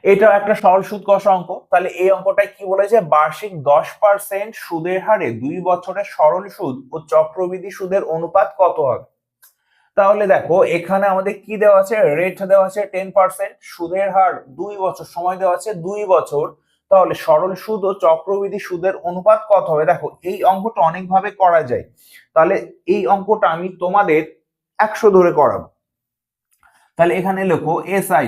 এটাও একটা সরল সুদ কষা অঙ্ক। তাহলে এই অঙ্কটায় কি বলেছে, বার্ষিক 10% সুদের হারে 2 বছরের সরল সুদ ও চক্রবৃদ্ধি সুদের অনুপাত কত হবে। তাহলে দেখো এখানে আমাদের কি দেওয়া আছে, রেট দেওয়া আছে 10%, সুদের হার 2 বছর, সময় দেওয়া আছে 2 বছর। তাহলে সরল সুদ ও চক্রবৃদ্ধি সুদের অনুপাত কত হবে। দেখো এই অঙ্কটা অনেক ভাবে করা যায়। তাহলে এই অঙ্কটা আমি তোমাদের 100 ধরে করাবো। তাহলে এখানে লেখো এসআই,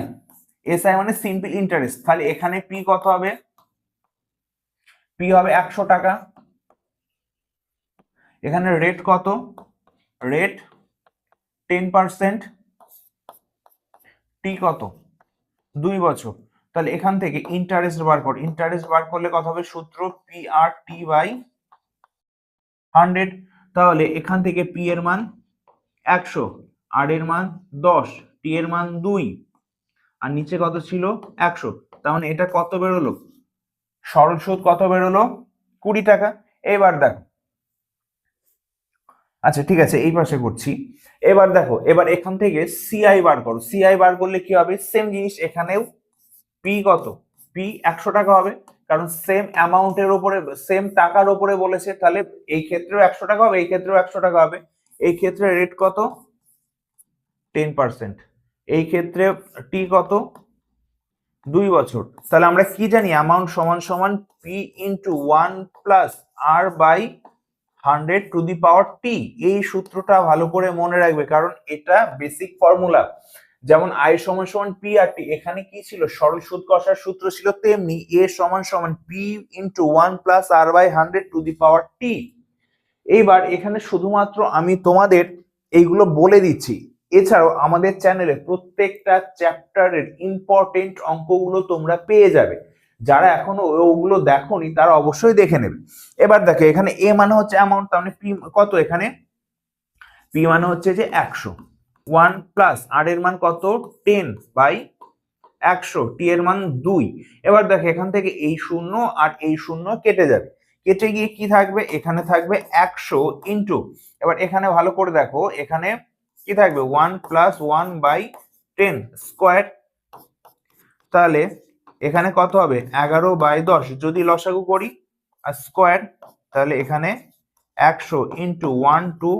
এসআই মানে সিম্পল ইন্টারেস্ট। তাহলে এখানে পি কত হবে, পি হবে 100 টাকা। এখানে রেট কত, রেট 10%, টি কত 2 বছর। তাহলে এখান থেকে ইন্টারেস্ট বার কর, ইন্টারেস্ট বার করলে কত হবে, সূত্র পি আর টি বাই 100। তাহলে এখান থেকে পি এর মান 100, আর এর মান 10, টি এর মান 2, আর নিচে কত ছিল 100। তার মানে এটা কত বেরোলো, সরল সুদ কত বেরোলো, 20 টাকা। এবার দেখো, আচ্ছা ঠিক আছে এই পাশে করছি। এবার দেখো, এবার এখান থেকে সিআই বার করো, সিআই বার করলে কি হবে, সেম জিনিস এখানেও পি কত, পি 100 টাকা হবে, কারণ সেম অ্যামাউন্টের উপরে, সেম টাকার উপরে বলেছে। তাহলে এই ক্ষেত্রেও 100 টাকা হবে, এই ক্ষেত্রেও 100 টাকা হবে। এই ক্ষেত্রে রেট কত, 10%। এই ক্ষেত্রে টি কত, 2 বছর। তাহলে আমরা কি জানি, অ্যামাউন্ট সমান সমান P into 1 plus R by 100 to the power T. এই সূত্রটা ভালো করে মনে রাখবে, কারণ এটা বেসিক ফর্মুলা। যেমন আই সমান সমান পি আর টি, এখানে কি ছিল, সরল সুদ কষার সূত্র ছিল, তেমনি এ সমান সমান P into 1 plus R by 100 to the power T. এইবার এখানে শুধুমাত্র আমি তোমাদের এইগুলো বলে দিচ্ছি। এছাড়াও আমাদের চ্যানেলে প্রত্যেকটা চ্যাপ্টারের ইম্পর্টেন্ট অঙ্কগুলো তোমরা পেয়ে যাবে। যারা এখনো ওগুলো দেখোনি তারা অবশ্যই দেখে নেবে। এবার দেখো এখানে এ মানে হচ্ছে অ্যামাউন্ট, তার মানে পি কত, এখানে পি মানে হচ্ছে যে 100, 1 প্লাস আর এর মান কত 10 বাই 100, টি এর মান 2। এবার দেখো এখান থেকে এই শূন্য আর এই শূন্য কেটে যাবে, কেটে গিয়ে কি থাকবে, এখানে থাকবে 100 ইন্টু, এবার এখানে ভালো করে দেখো, এখানে কি থাকবে 1 প্লাস 1 বাই 10 স্কোয়ার। তাহলে এখানে কত হবে 11 বাই 10, যদি লসাগু করি আর স্কোয়ার, তাহলে এখানে 100 ইন্টু 1 টু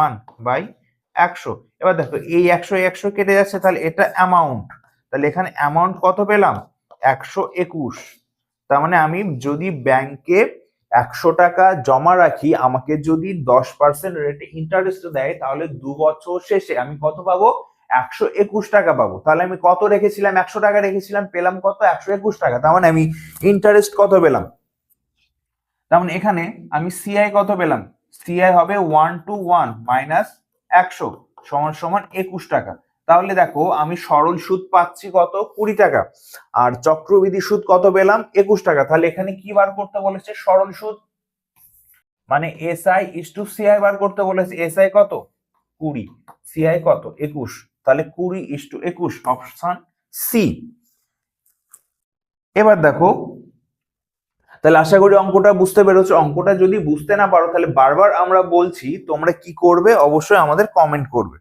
1 বাই 100। এবার দেখো এই 100 100 কেটে যাচ্ছে, তাহলে এটা অ্যামাউন্ট। তাহলে এখানে অ্যামাউন্ট কত পেলাম, 121। তার মানে আমি যদি ব্যাংকে 100 টাকা জমা রাখি, আমাকে যদি 10% রেটে ইন্টারেস্ট দেয়, তাহলে 2 বছর শেষে আমি কত পাবো, 121 টাকা পাবো। তাহলে আমি কত রেখেছিলাম, 100 টাকা রেখেছিলাম, পেলাম কত, 121 টাকা। তার মানে আমি ইন্টারেস্ট কত পেলাম, তার মানে এখানে আমি সিআই কত পেলাম, সিআই হবে 1 টু 1 মাইনাস 100 সমান সমান 21 টাকা। তাহলে দেখো আমি সরল সুদ পাচ্ছি কত, 20 টাকা, আর চক্রবৃদ্ধি সুদ কত পেলাম, 21 টাকা। তাহলে এখানে কি বার করতে বলেছে, সরল সুদ, মানে এসআই ইস টু সিআই বার করতে বলেছে। এসআই কত 20, সিআই কত 21, তাহলে 20 ইস টু 21, অপশন সি। এবার দেখো, তাহলে আশা করি অঙ্কটা বুঝতে পেরেছো। অঙ্কটা যদি বুঝতে না পারো, তাহলে বারবার আমরা বলছি তোমরা কি করবে, অবশ্যই আমাদের কমেন্ট করবে।